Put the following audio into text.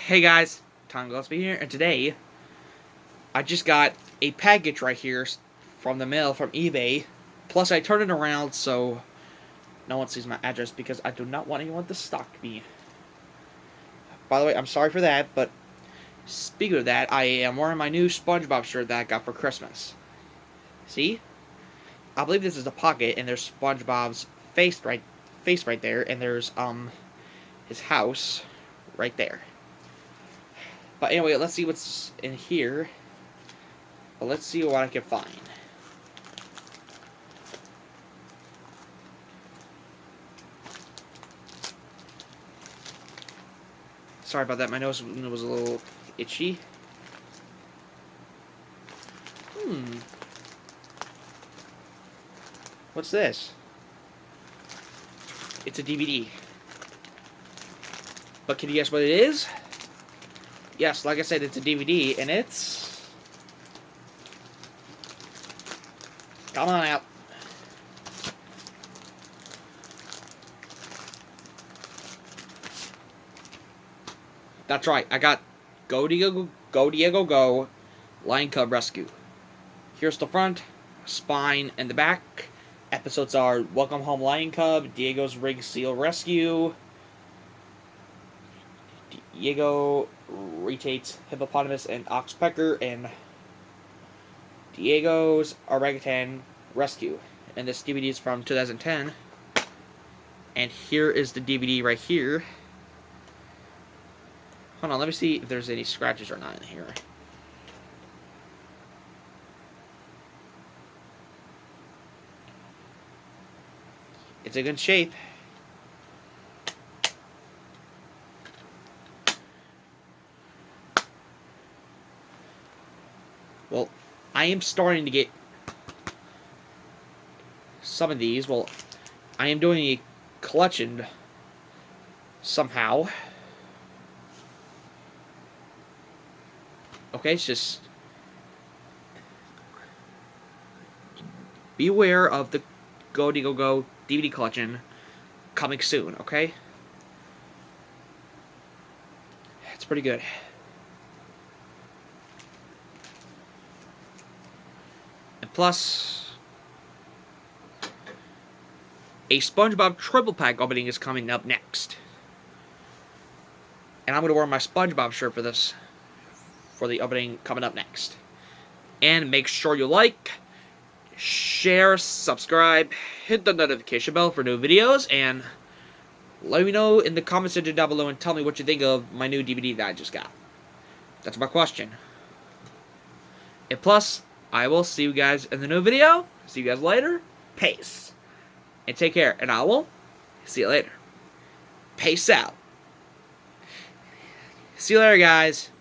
Hey guys, Tom Gillespie here, and today I just got a package right here from the mail from eBay. Plus, I turned it around so no one sees my address because I do not want anyone to stalk me. By the way, I'm sorry for that, but speaking of that, I am wearing my new SpongeBob shirt that I got for Christmas. See? I believe this is the pocket, and there's SpongeBob's face right there, and there's his house right there. But anyway, let's see what's in here. But let's see what I can find. Sorry about that, my nose was a little itchy. What's this? It's a DVD. But can you guess what it is? Yes, like I said, it's a DVD, and it's... Come on out. That's right, I got Go Diego Go, Lion Cub Rescue. Here's the front, spine, and the back. Episodes are Welcome Home Lion Cub, Diego's Rig Seal Rescue, Diego Retates Hippopotamus and Oxpecker, and Diego's Orangutan Rescue. And this DVD is from 2010. And here is the DVD right here. Hold on, let me see if there's any scratches or not in here. It's in good shape. Well, I am starting to get some of these. Well, I am doing a collection somehow. Okay, it's just beware of the Go Diego Go DVD collection coming soon, okay? It's pretty good. And plus, a SpongeBob triple pack opening is coming up next. And I'm going to wear my SpongeBob shirt for this, for the opening coming up next. And make sure you like, share, subscribe, hit the notification bell for new videos, and let me know in the comment section down below and tell me what you think of my new DVD that I just got. That's my question. And plus, I will see you guys in the new video. See you guys later. Peace. And take care. And I will see you later. Peace out. See you later, guys.